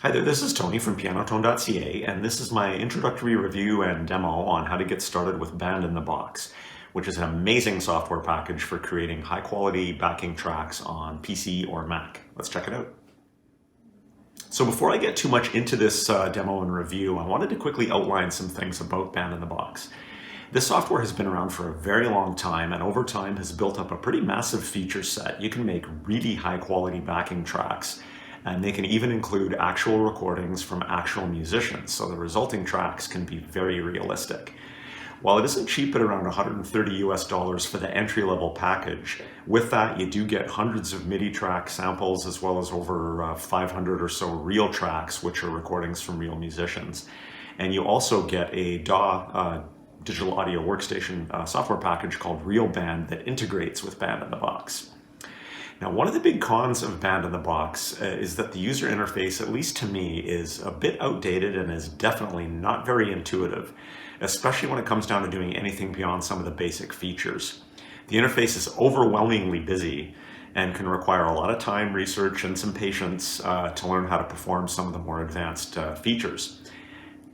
Hi there, this is Tony from pianotone.ca, and this is my introductory review and demo on how to get started with Band in the Box, which is an amazing software package for creating high-quality backing tracks on PC or Mac. Let's check it out. So before I get too much into this demo and review, I wanted to quickly outline some things about Band in the Box. This software has been around for a very long time and over time has built up a pretty massive feature set. You can make really high-quality backing tracks, and they can even include actual recordings from actual musicians, so the resulting tracks can be very realistic. While it isn't cheap at around $130 for the entry-level package, with that you do get hundreds of MIDI track samples as well as over 500 or so real tracks, which are recordings from real musicians. And you also get a DAW digital audio workstation software package called Real Band that integrates with Band in the Box. Now, one of the big cons of Band in the Box is that the user interface, at least to me, is a bit outdated and is definitely not very intuitive, especially when it comes down to doing anything beyond some of the basic features. The interface is overwhelmingly busy and can require a lot of time, research, and some patience to learn how to perform some of the more advanced features.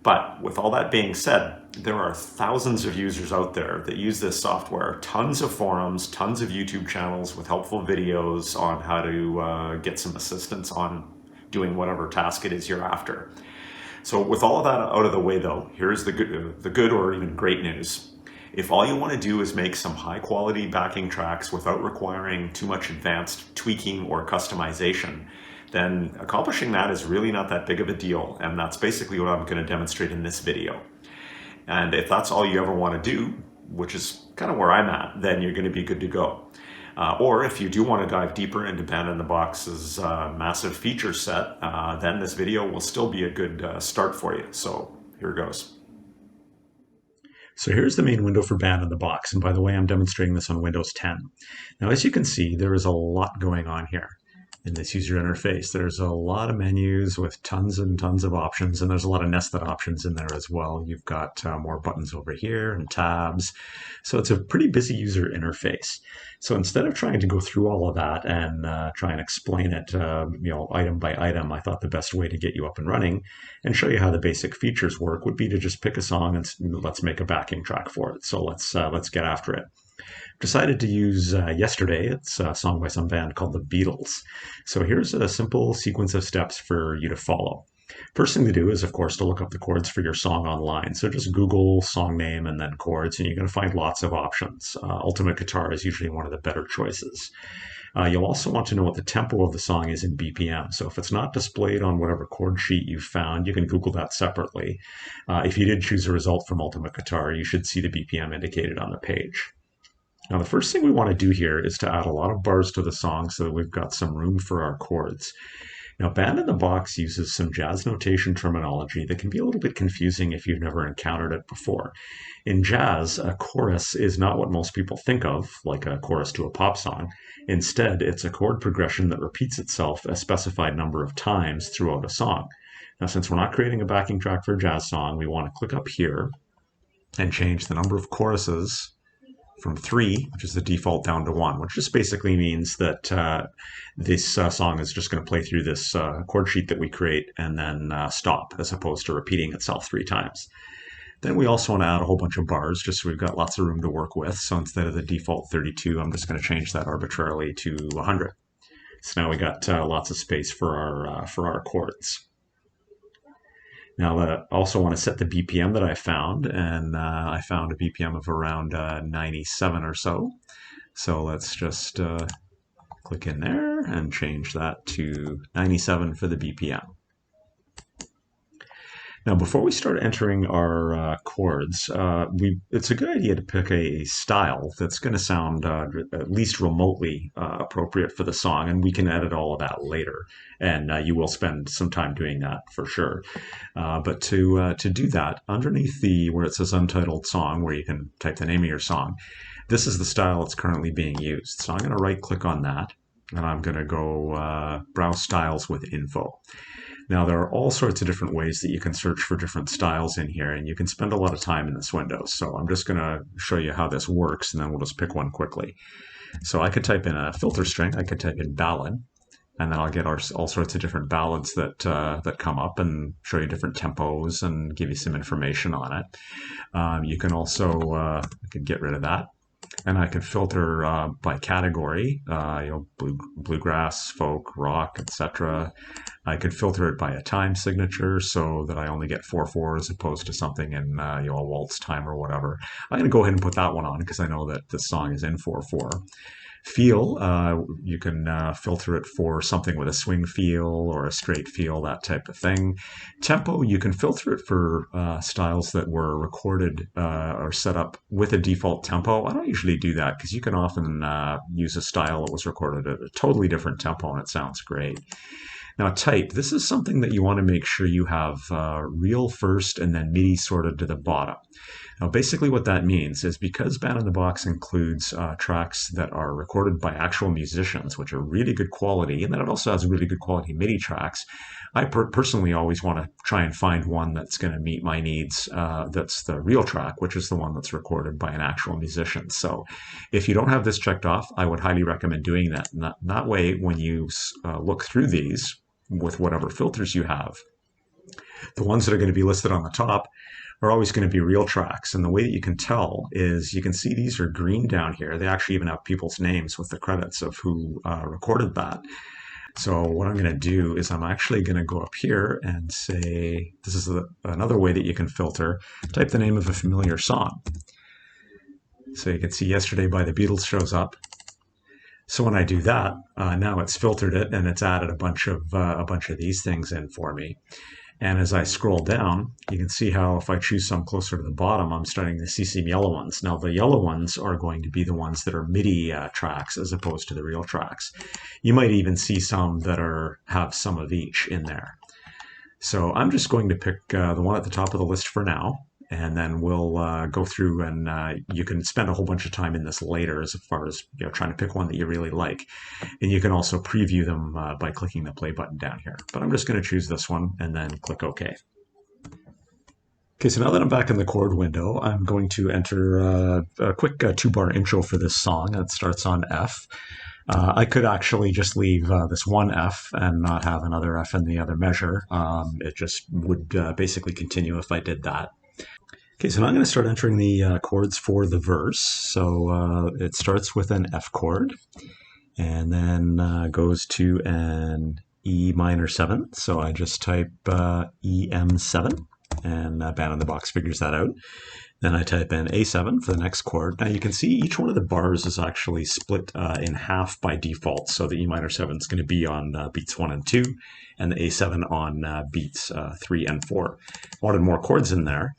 But with all that being said, there are thousands of users out there that use this software, tons of forums, tons of YouTube channels with helpful videos on how to get some assistance on doing whatever task it is you're after. So with all of that out of the way though, here's the good or even great news. If all you want to do is make some high quality backing tracks without requiring too much advanced tweaking or customization, then accomplishing that is really not that big of a deal, and that's basically what I'm going to demonstrate in this video. And if that's all you ever want to do, which is kind of where I'm at, then you're going to be good to go. Or if you do want to dive deeper into Band in the Box's massive feature set, then this video will still be a good start for you. So here goes. So here's the main window for Band in the Box, and by the way, I'm demonstrating this on Windows 10. Now, as you can see, there is a lot going on here in this user interface. There's a lot of menus with tons and tons of options, and there's a lot of nested options in there as well. You've got more buttons over here and tabs. So it's a pretty busy user interface. So instead of trying to go through all of that and try and explain it item by item, I thought the best way to get you up and running and show you how the basic features work would be to just pick a song and let's make a backing track for it. So let's get after it. Decided to use Yesterday. It's a song by some band called the Beatles. So here's a simple sequence of steps for you to follow. First thing to do is, of course, to look up the chords for your song online. So just Google song name and then chords, and you're going to find lots of options. Ultimate Guitar is usually one of the better choices. You'll also want to know what the tempo of the song is in BPM. So if it's not displayed on whatever chord sheet you found, you can Google that separately. If you did choose a result from Ultimate Guitar, you should see the BPM indicated on the page. Now, the first thing we want to do here is to add a lot of bars to the song so that we've got some room for our chords. Now, Band in the Box uses some jazz notation terminology that can be a little bit confusing if you've never encountered it before. In jazz, a chorus is not what most people think of, like a chorus to a pop song. Instead, it's a chord progression that repeats itself a specified number of times throughout a song. Now, since we're not creating a backing track for a jazz song, we want to click up here and change the number of choruses from 3, which is the default, down to 1, which just basically means that this song is just going to play through this chord sheet that we create and then stop, as opposed to repeating itself 3 times. Then we also want to add a whole bunch of bars, just so we've got lots of room to work with. So instead of the default 32, I'm just going to change that arbitrarily to 100. So now we got lots of space for our chords. Now, I also want to set the BPM that I found, and I found a BPM of around 97 or so. So let's just click in there and change that to 97 for the BPM. Now, before we start entering our chords, it's a good idea to pick a style that's going to sound at least remotely appropriate for the song, and we can edit all of that later. And you will spend some time doing that for sure. But to do that, underneath where it says Untitled Song, where you can type the name of your song, this is the style that's currently being used. So I'm going to right-click on that, and I'm going to go Browse Styles with Info. Now, there are all sorts of different ways that you can search for different styles in here, and you can spend a lot of time in this window. So I'm just going to show you how this works, and then we'll just pick one quickly. So I could type in a filter string. I could type in ballad, and then I'll get all sorts of different ballads that come up and show you different tempos and give you some information on it. You can also I could get rid of that, and I can filter by category, bluegrass, folk, rock, etc. I could filter it by a time signature so that I only get 4/4 as opposed to something in a waltz time or whatever. I'm going to go ahead and put that one on because I know that this song is in 4/4. Feel, you can filter it for something with a swing feel or a straight feel, that type of thing. Tempo, you can filter it for styles that were recorded or set up with a default tempo. I don't usually do that because you can often use a style that was recorded at a totally different tempo and it sounds great. Now, type, this is something that you want to make sure you have real first and then MIDI sorted to the bottom. Now, basically what that means is because Band in the Box includes tracks that are recorded by actual musicians, which are really good quality, and then it also has really good quality MIDI tracks, I personally always want to try and find one that's going to meet my needs. That's the real track, which is the one that's recorded by an actual musician. So if you don't have this checked off, I would highly recommend doing that. And that way, when you look through these, with whatever filters you have, the ones that are going to be listed on the top are always going to be real tracks. And the way that you can tell is you can see these are green down here. They actually even have people's names with the credits of who recorded that. So what I'm going to do is I'm actually going to go up here and say, this is another way that you can filter. Type the name of a familiar song. So you can see Yesterday by the Beatles shows up. So when I do that, now it's filtered it and it's added a bunch of these things in for me. And as I scroll down, you can see how if I choose some closer to the bottom, I'm starting to see some yellow ones. Now the yellow ones are going to be the ones that are MIDI tracks as opposed to the real tracks. You might even see some that have some of each in there. So I'm just going to pick the one at the top of the list for now. And then we'll go through and you can spend a whole bunch of time in this later as far as trying to pick one that you really like. And you can also preview them by clicking the play button down here. But I'm just going to choose this one and then click OK. Okay, so now that I'm back in the chord window, I'm going to enter a quick 2-bar intro for this song. It starts on F. I could actually just leave this one F and not have another F in the other measure. It just would basically continue if I did that. Okay, so now I'm going to start entering the chords for the verse. So it starts with an F chord and then goes to an E minor 7. So I just type EM7 and Band in the Box figures that out. Then I type in A7 for the next chord. Now you can see each one of the bars is actually split in half by default. So the E minor 7 is going to be on beats 1 and 2 and the A7 on beats 3 and 4. Wanted more chords in there.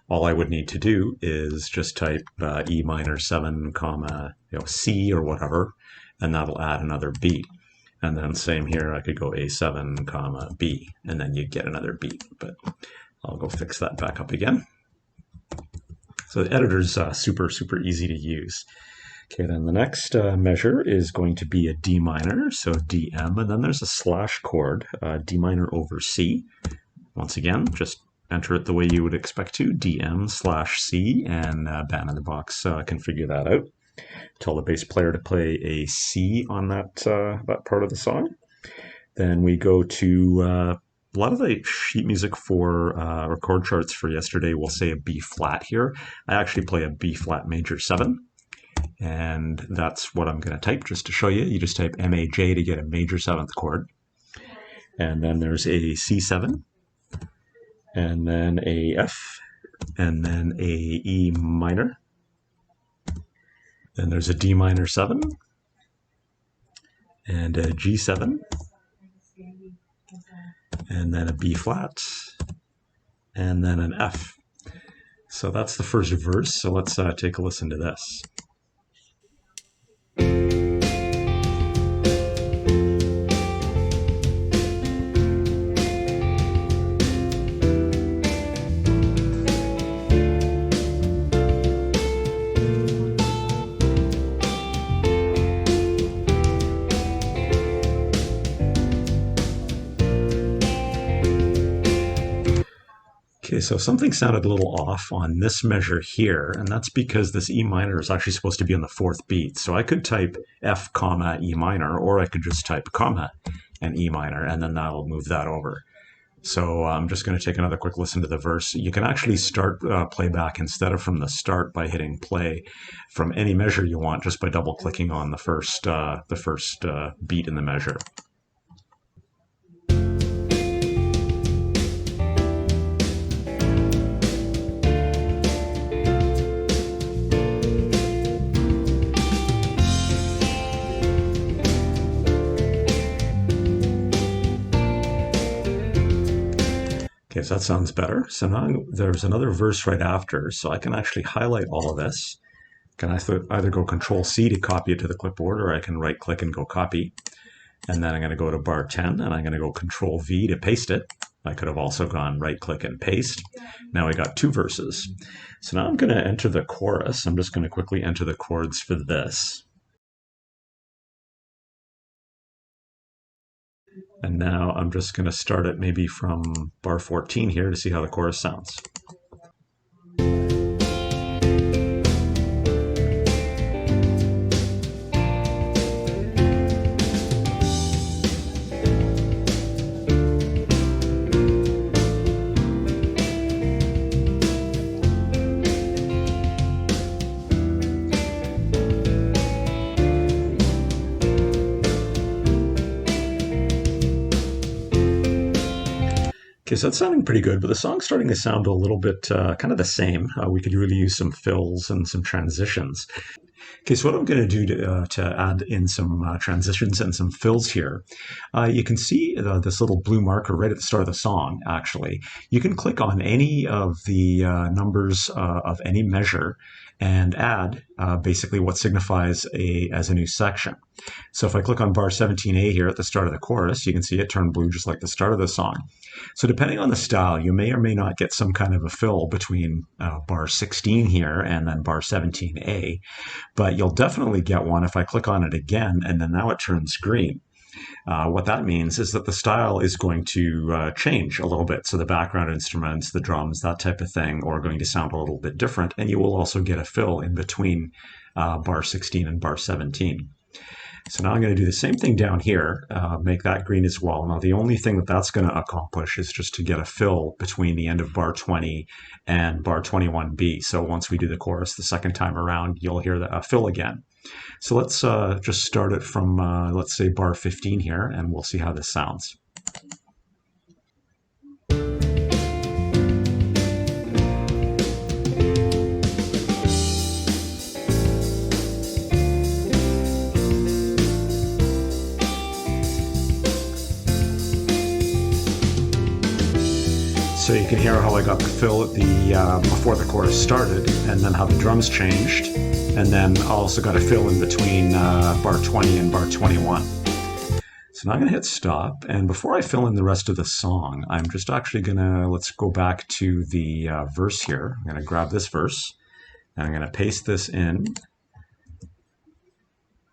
All I would need to do is just type E minor 7, comma, C or whatever, and that'll add another beat. And then same here, I could go A7, comma, B, and then you get another beat. But I'll go fix that back up again. So the editor's super, super easy to use. Okay, then the next measure is going to be a D minor, so DM, and then there's a slash chord, D minor over C. Once again, just enter it the way you would expect to, DM/C, and Band in the Box can figure that out. Tell the bass player to play a C on that part of the song. Then we go to a lot of the sheet music for or chord charts for yesterday will say a B flat here. I actually play a B flat major 7. And that's what I'm going to type just to show you. You just type MAJ to get a major 7th chord. And then there's a C7. And then a F, and then a E minor. Then there's a D minor 7, and a G7, and then a B flat, and then an F. So that's the first verse, so let's take a listen to this. Okay, so something sounded a little off on this measure here, and that's because this E minor is actually supposed to be on the 4th beat. So I could type F, comma, E minor, or I could just type comma, and E minor, and then that'll move that over. So I'm just going to take another quick listen to the verse. You can actually start playback instead of from the start by hitting play from any measure you want, just by double clicking on the first beat in the measure. Okay, so that sounds better. So now there's another verse right after, so I can actually highlight all of this. I can either go Control C to copy it to the clipboard, or I can right click and go copy. And then I'm going to go to bar 10 and I'm going to go Control V to paste it. I could have also gone right click and paste. Now we got two verses. So now I'm going to enter the chorus. I'm just going to quickly enter the chords for this. And now I'm just going to start it maybe from bar 14 here to see how the chorus sounds. Okay, so that's sounding pretty good, but the song's starting to sound a little bit kind of the same. We could really use some fills and some transitions. Okay, so what I'm going to do to add in some transitions and some fills here, you can see this little blue marker right at the start of the song, actually. You can click on any of the numbers of any measure and add basically what signifies as a new section. So if I click on bar 17A here at the start of the chorus, you can see it turned blue just like the start of the song. So depending on the style, you may or may not get some kind of a fill between bar 16 here and then bar 17A, but you'll definitely get one if I click on it again and then now it turns green. What that means is that the style is going to change a little bit. So the background instruments, the drums, that type of thing are going to sound a little bit different, and you will also get a fill in between bar 16 and bar 17. So now I'm going to do the same thing down here, make that green as well. Now the only thing that that's going to accomplish is just to get a fill between the end of bar 20 and bar 21B. So once we do the chorus the second time around, you'll hear a fill again. So let's just start it from, let's say, bar 15 here, and we'll see how this sounds. So you can hear how I got the fill at the before the chorus started, and then how the drums changed, and then also got a fill in between bar 20 and bar 21. So now I'm going to hit stop, and before I fill in the rest of the song, I'm just actually going to, let's go back to the verse here. I'm going to grab this verse, and I'm going to paste this in,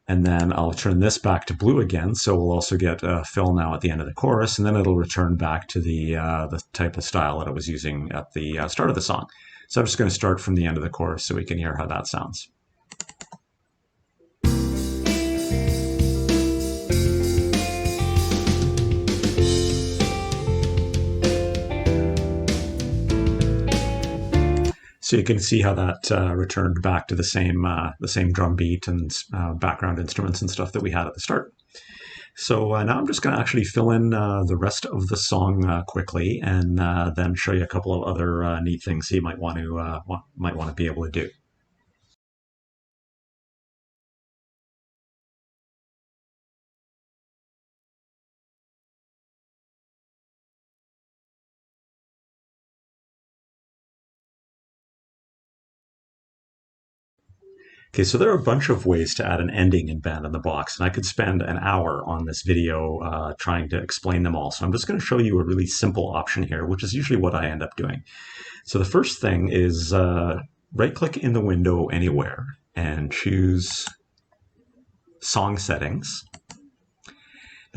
and then I'll turn this back to blue again, so we'll also get a fill now at the end of the chorus, and then it'll return back to the type of style that it was using at the start of the song. So I'm just going to start from the end of the chorus so we can hear how that sounds. So you can see how that returned back to the same drum beat and background instruments and stuff that we had at the start. So now I'm just going to actually fill in the rest of the song quickly, and then show you a couple of other neat things you might want to be able to do. Okay, so there are a bunch of ways to add an ending in Band in the Box, and I could spend an hour on this video trying to explain them all. So I'm just going to show you a really simple option here, which is usually what I end up doing. So the first thing is right-click in the window anywhere and choose Song Settings.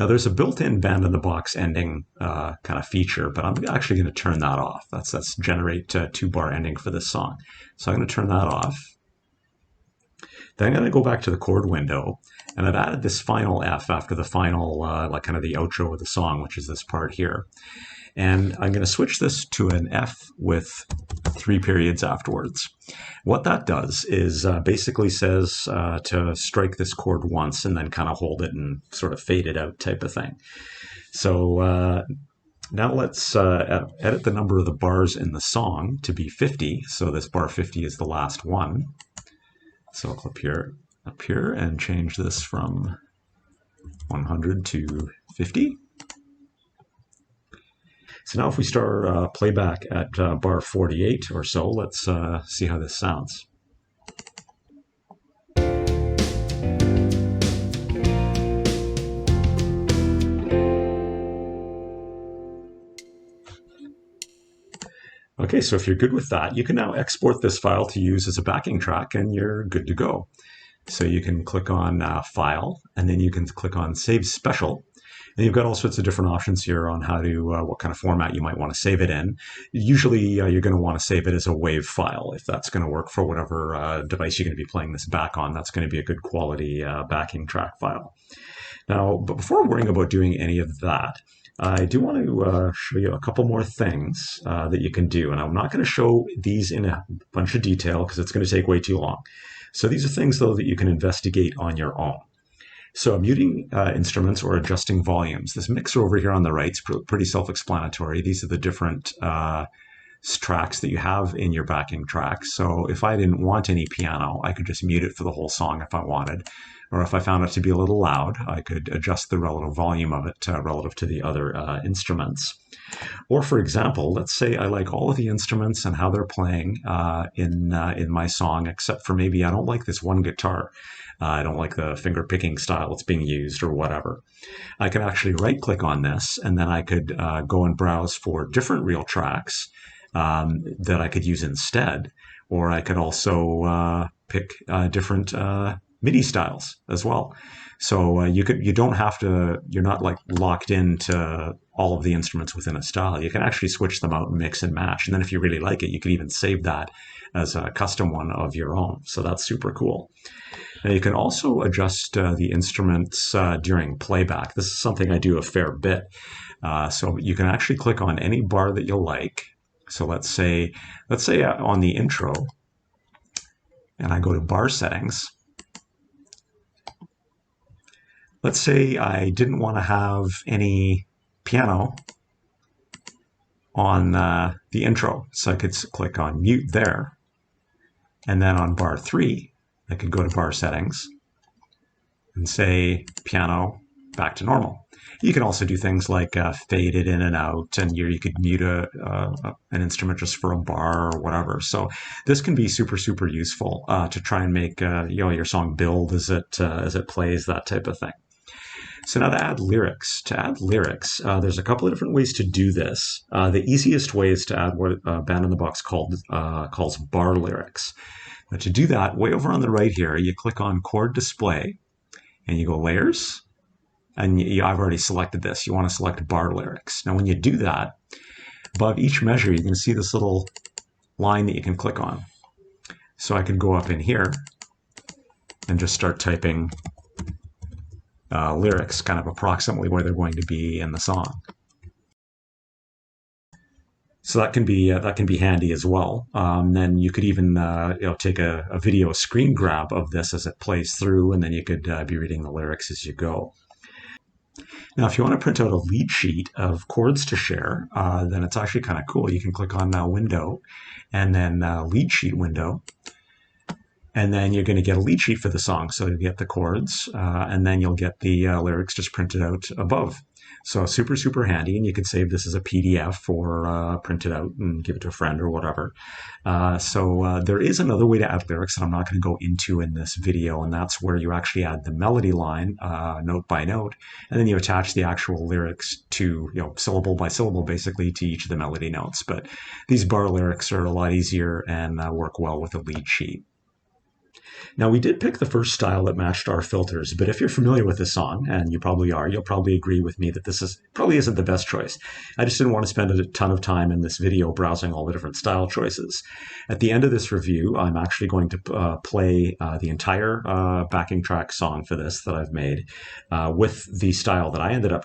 Now there's a built-in Band in the Box ending kind of feature, but I'm actually going to turn that off. That's generate two-bar ending for this song. So I'm going to turn that off. Then I'm going to go back to the chord window, and I've added this final F after the final, like kind of the outro of the song, which is this part here. And I'm going to switch this to an F with 3 periods afterwards. What that does is basically says to strike this chord once and then kind of hold it and sort of fade it out type of thing. So now let's edit the number of the bars in the song to be 50. So this bar 50 is the last one. So I'll click up here and change this from 100 to 50. So now if we start playback at bar 48 or so, let's see how this sounds. Okay, so if you're good with that, you can now export this file to use as a backing track and you're good to go. So you can click on File, and then you can click on Save Special. And you've got all sorts of different options here on how to, what kind of format you might want to save it in. Usually you're going to want to save it as a WAV file. If that's going to work for whatever device you're going to be playing this back on, that's going to be a good quality backing track file. Now, but before worrying about doing any of that, I do want to show you a couple more things that you can do. And I'm not going to show these in a bunch of detail because it's going to take way too long. So these are things, though, that you can investigate on your own. So muting instruments or adjusting volumes. This mixer over here on the right is pretty self-explanatory. These are the different tracks that you have in your backing track. So if I didn't want any piano, I could just mute it for the whole song if I wanted. Or if I found it to be a little loud, I could adjust the relative volume of it relative to the other instruments. Or for example, let's say I like all of the instruments and how they're playing in my song, except for maybe I don't like this one guitar. I don't like the finger picking style that's being used or whatever. I could actually right click on this and then I could go and browse for different real tracks that I could use instead. Or I could also pick different MIDI styles as well. So you don't have to, you're not like locked into all of the instruments within a style. You can actually switch them out and mix and match. And then if you really like it, you can even save that as a custom one of your own. So that's super cool. Now you can also adjust the instruments during playback. This is something I do a fair bit. So you can actually click on any bar that you like. So let's say on the intro, and I go to bar settings. Let's say I didn't want to have any piano on the intro. So I could click on mute there. And then on bar 3, I could go to bar settings and say piano back to normal. You can also do things like fade it in and out, and you could mute an instrument just for a bar or whatever. So this can be super, super useful to try and make your song build as it plays, that type of thing. So now to add lyrics. There's a couple of different ways to do this. The easiest way is to add what Band in the Box calls bar lyrics. Now to do that, way over on the right here, you click on Chord Display, and you go Layers, and I've already selected this. You want to select bar lyrics. Now when you do that, above each measure, you can see this little line that you can click on. So I can go up in here and just start typing lyrics, kind of approximately where they're going to be in the song. So that can be handy as well. Then you could even take a video screen grab of this as it plays through, and then you could be reading the lyrics as you go. Now, if you want to print out a lead sheet of chords to share, then it's actually kind of cool. You can click on Window, and then Lead Sheet window. And then you're going to get a lead sheet for the song. So you get the chords, and then you'll get the lyrics just printed out above. So super, super handy. And you can save this as a PDF or print it out and give it to a friend or whatever. So there is another way to add lyrics that I'm not going to go into in this video. And that's where you actually add the melody line note by note. And then you attach the actual lyrics to, syllable by syllable, basically, to each of the melody notes. But these bar lyrics are a lot easier and work well with a lead sheet. Now, we did pick the first style that matched our filters, but if you're familiar with this song, and you probably are, you'll probably agree with me that probably isn't the best choice. I just didn't want to spend a ton of time in this video browsing all the different style choices. At the end of this review, I'm actually going to play the entire backing track song for this that I've made with the style that I ended up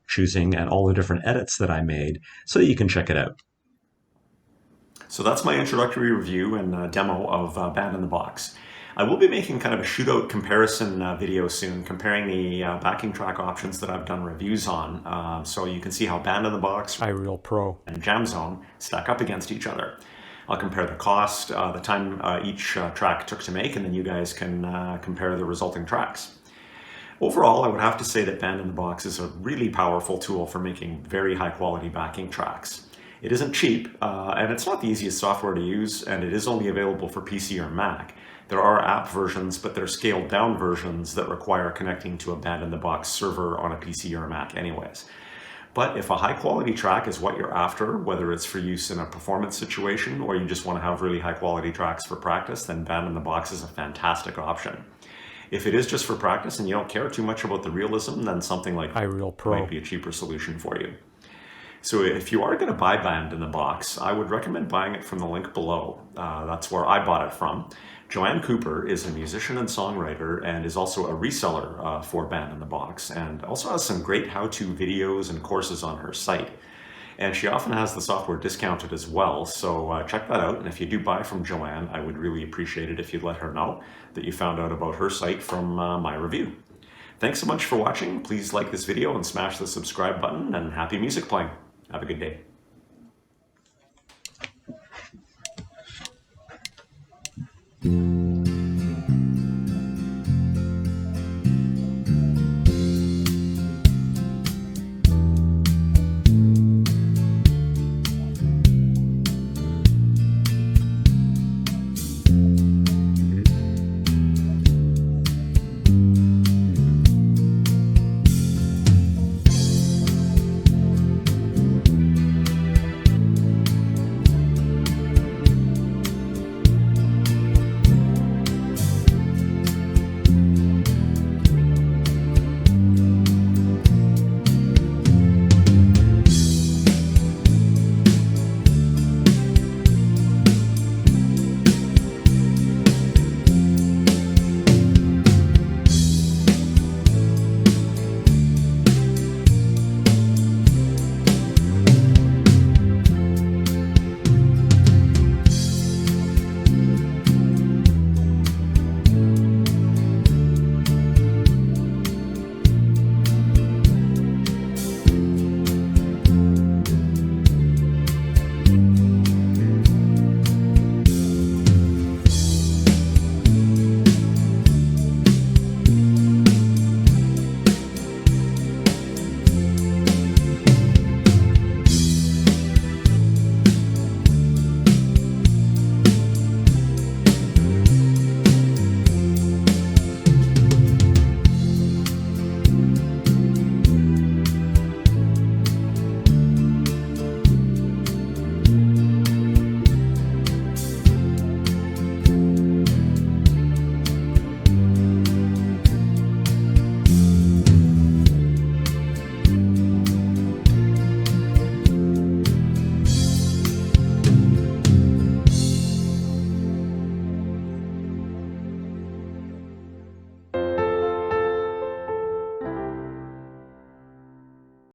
choosing and all the different edits that I made so that you can check it out. So that's my introductory review and demo of Band in the Box. I will be making kind of a shootout comparison video soon, comparing the backing track options that I've done reviews on, so you can see how Band in the Box, iReal Pro and JamZone stack up against each other. I'll compare the cost, the time each track took to make, and then you guys can compare the resulting tracks. Overall, I would have to say that Band in the Box is a really powerful tool for making very high quality backing tracks. It isn't cheap, and it's not the easiest software to use, and it is only available for PC or Mac. There are app versions, but they're scaled down versions that require connecting to a Band in the Box server on a PC or a Mac anyways. But if a high quality track is what you're after, whether it's for use in a performance situation or you just want to have really high quality tracks for practice, then Band in the Box is a fantastic option. If it is just for practice and you don't care too much about the realism, then something like iReal Pro might be a cheaper solution for you. So if you are going to buy Band in the Box, I would recommend buying it from the link below. That's where I bought it from. Joanne Cooper is a musician and songwriter and is also a reseller for Band in the Box, and also has some great how-to videos and courses on her site. And she often has the software discounted as well, so check that out. And if you do buy from Joanne, I would really appreciate it if you'd let her know that you found out about her site from my review. Thanks so much for watching. Please like this video and smash the subscribe button, and happy music playing. Have a good day.